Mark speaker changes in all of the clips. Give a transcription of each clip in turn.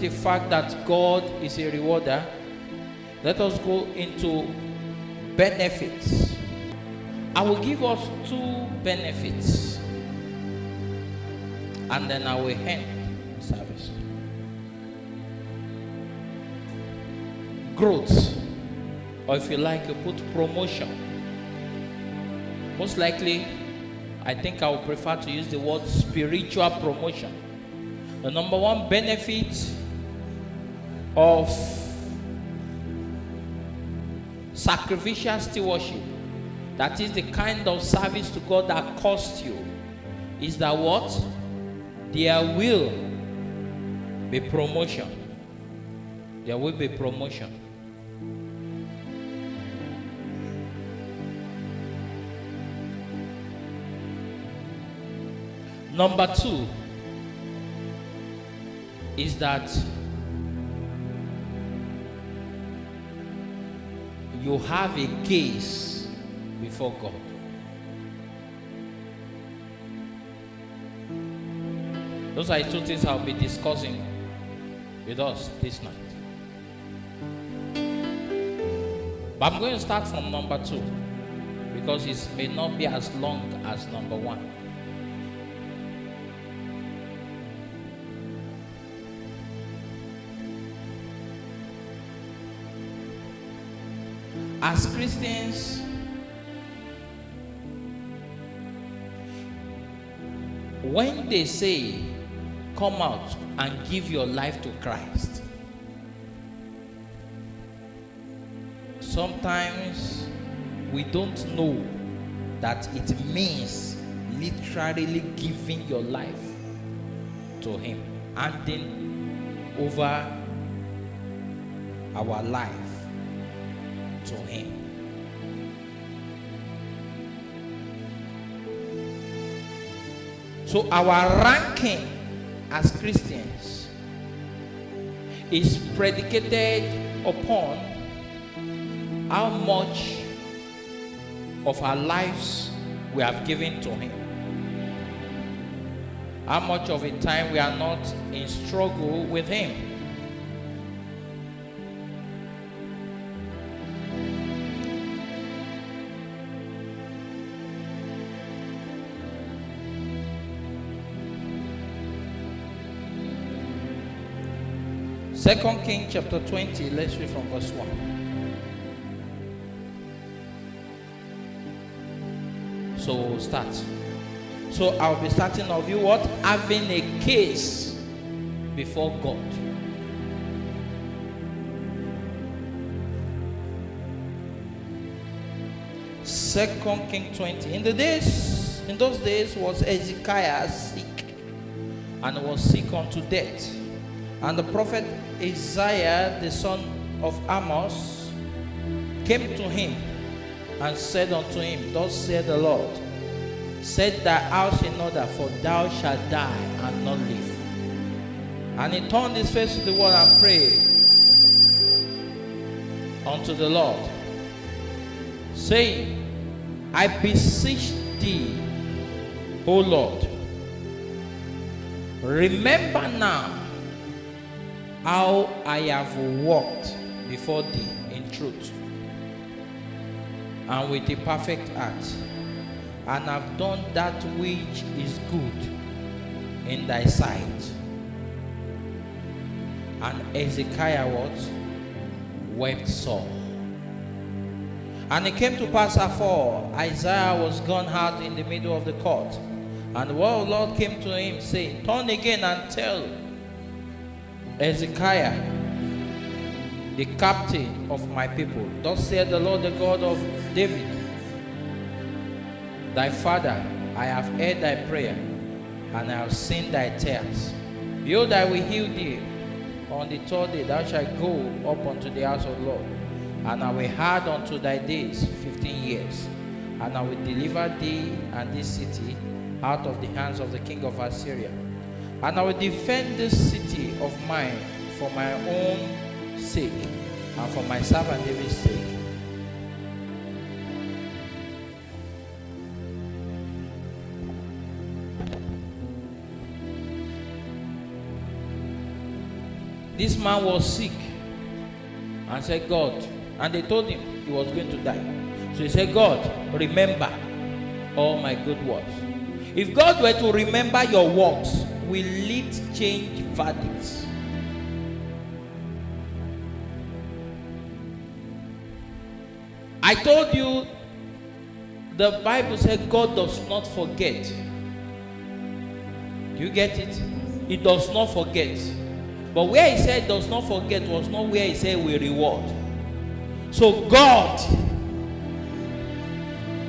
Speaker 1: the fact that God is a rewarder, let us go into benefits. I will give us 2 benefits, and then I will end service. Growth, or if you like, you put promotion. Most likely, I think I would prefer to use the word spiritual promotion. The number 1 benefit of sacrificial stewardship, that is the kind of service to God that costs you, is that what? There will be promotion. There will be promotion. Number 2 is that you have a case before God. Those are 2 things I'll be discussing with us this night. But I'm going to start from number 2 because it may not be as long as number 1. As Christians, when they say come out and give your life to Christ, sometimes we don't know that it means literally giving your life to Him, handing over our life to Him. So our ranking as Christians is predicated upon how much of our lives we have given to Him, how much of a time we are not in struggle with Him. Second Kings chapter 20, let's read from verse 1. So we'll start. So I'll be starting of you what? Having a case before God. Second Kings 20. In those days was Hezekiah sick, and was sick unto death. And the prophet Isaiah, the son of Amos, came to him and said unto him, Thus saith the Lord, set thy house in order, for thou shalt die and not live. And he turned his face to the wall and prayed unto the Lord, saying, I beseech thee, O Lord, remember now how I have walked before thee in truth and with a perfect heart, and have done that which is good in thy sight. And Hezekiah what? Wept sore. And it came to pass afore Isaiah was gone out in the middle of the court, and the word of the Lord came to him, saying, Turn again and tell Hezekiah, the captain of my people, Thus saith the Lord, the God of David, thy father, I have heard thy prayer, and I have seen thy tears. Behold, I will heal thee. On the 3rd day thou shalt go up unto the house of the Lord, and I will add unto thy days 15 years, and I will deliver thee and this city out of the hands of the king of Assyria. And I will defend this city of mine for my own sake and for my servant David's sake. This man was sick and said, God, and they told him he was going to die. So he said, God, remember all my good works. If God were to remember your works, will it change verdicts? I told you the Bible said God does not forget. Do you get it? It does not forget. But where he said does not forget was not where he said will reward. So God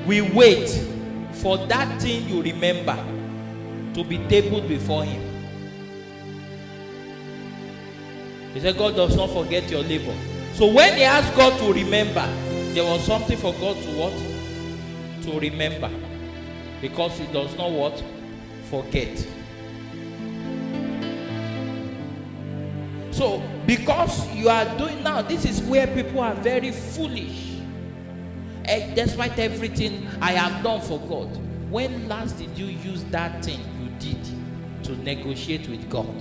Speaker 1: will wait for that thing you remember to be tabled before him. He said God does not forget your labor. So when he asked God to remember, there was something for God to what? To remember. Because he does not what? Forget. So because you are doing now, this is where people are very foolish. Despite everything I have done for God, when last did you use that thing you did to negotiate with God?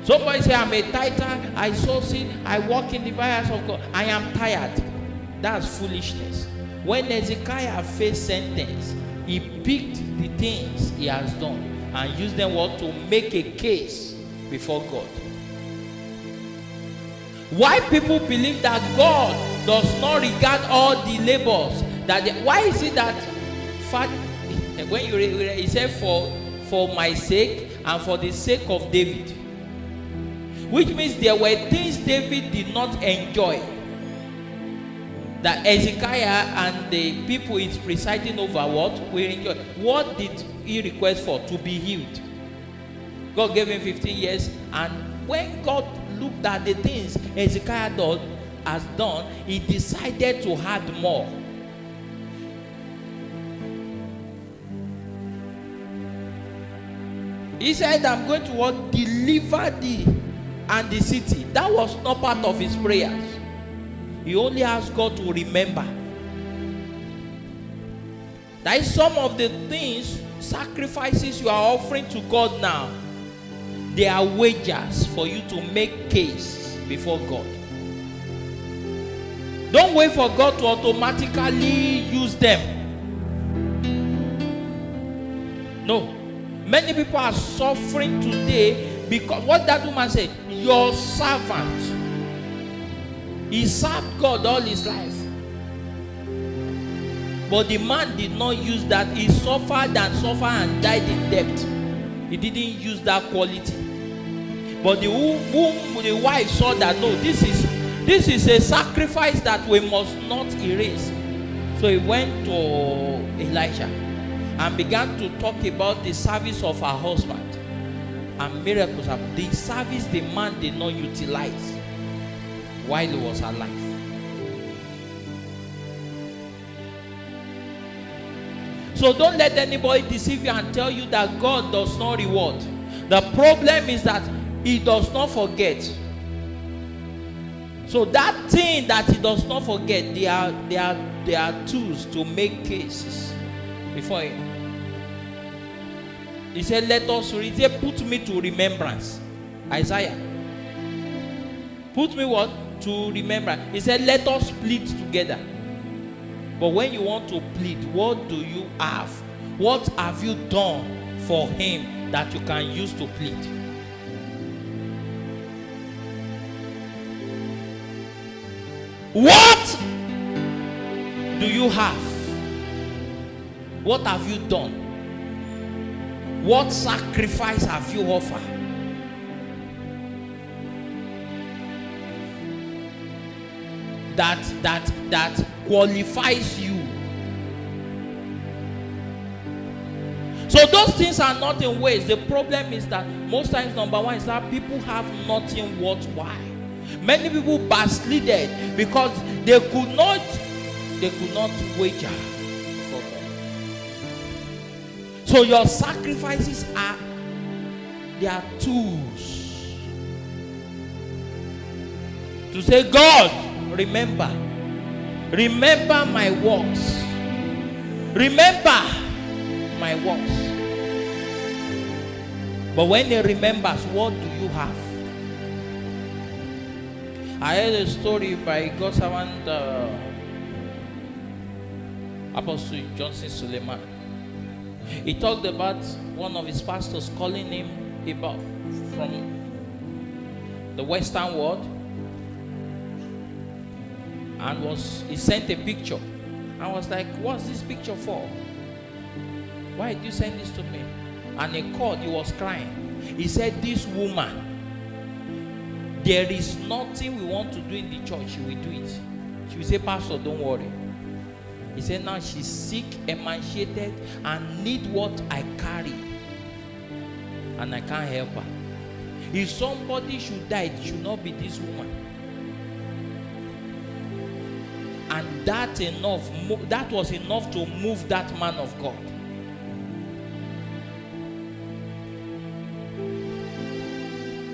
Speaker 1: Somebody say, I'm a tither, I sow seed, I walk in the vineyards of God. I am tired. That's foolishness. When Hezekiah faced sentence, he picked the things he has done and used them what to make a case before God. Why people believe that God does not regard all the labors? Why is it that when you read, he said for my sake and for the sake of David, which means there were things David did not enjoy that Hezekiah and the people he's presiding over what will enjoy. What did he request for? To be healed. God gave him 15 years, and when God looked at the things Hezekiah has done, he decided to add more. He said, I'm going to what? Deliver thee and the city. That was not part of his prayers. He only asked God to remember. That is some of the things, sacrifices you are offering to God now. They are wagers for you to make case before God. Don't wait for God to automatically use them. No. Many people are suffering today because what that woman said, your servant, he served God all his life. But the man did not use that. He suffered and died in debt. He didn't use that quality. But the wife saw that no, this is a sacrifice that we must not erase. So he went to Elisha and began to talk about the service of her husband. And miracles happened. The service the man did not utilize while he was alive. So don't let anybody deceive you and tell you that God does not reward. The problem is that he does not forget. So that thing that he does not forget, they are tools to make cases before him. He said, let us read. He said, put me to remembrance. Isaiah. Put me what? To remember. He said, let us plead together. But when you want to plead, what do you have? What have you done for him that you can use to plead? What do you have? What have you done? What sacrifice have you offered? That qualifies you. So those things are not in ways. The problem is that most times, number one, is that people have nothing worthwhile. Many people backslided because they could not wager for God. So your sacrifices are tools to say, God, remember my works. Remember my works. But when he remembers, what do you have? I heard a story by God's servant Apostle Johnson Suleiman. He talked about one of his pastors calling him about from the Western world, and he sent a picture. I was like, what's this picture for? Why did you send this to me? And he called, he was crying. He said, this woman, there is nothing we want to do in the church, she will do it. She will say, Pastor, don't worry. He said, now she's sick, emaciated, and need what I carry. And I can't help her. If somebody should die, it should not be this woman. And that was enough to move that man of God.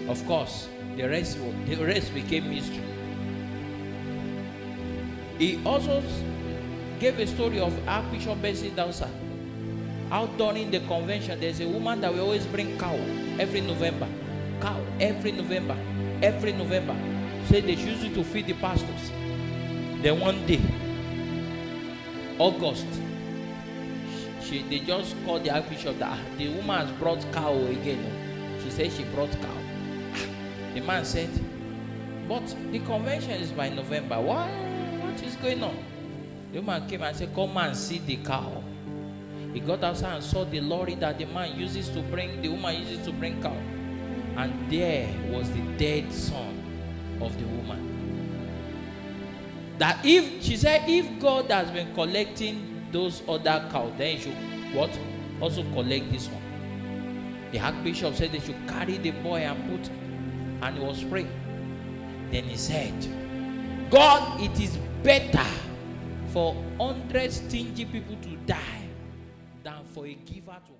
Speaker 1: Of course, the rest became mystery. He also gave a story of Archbishop Bessie Dawsa. Out during the convention, there's a woman that will always bring cow every November. Cow every November. Say they use it to feed the pastors. Then one day, August, they just called the Archbishop that the woman has brought cow again. She said she brought cow. The man said, but the convention is by November. What is going on? The woman came and said, come and see the cow. He got outside and saw the lorry that the woman uses to bring cow. And there was the dead son of the woman. That she said, if God has been collecting those other cows, then he should also collect this one. The Archbishop said they should carry the boy and he was praying. Then he said, God, it is better for 100 stingy people to die than for a giver to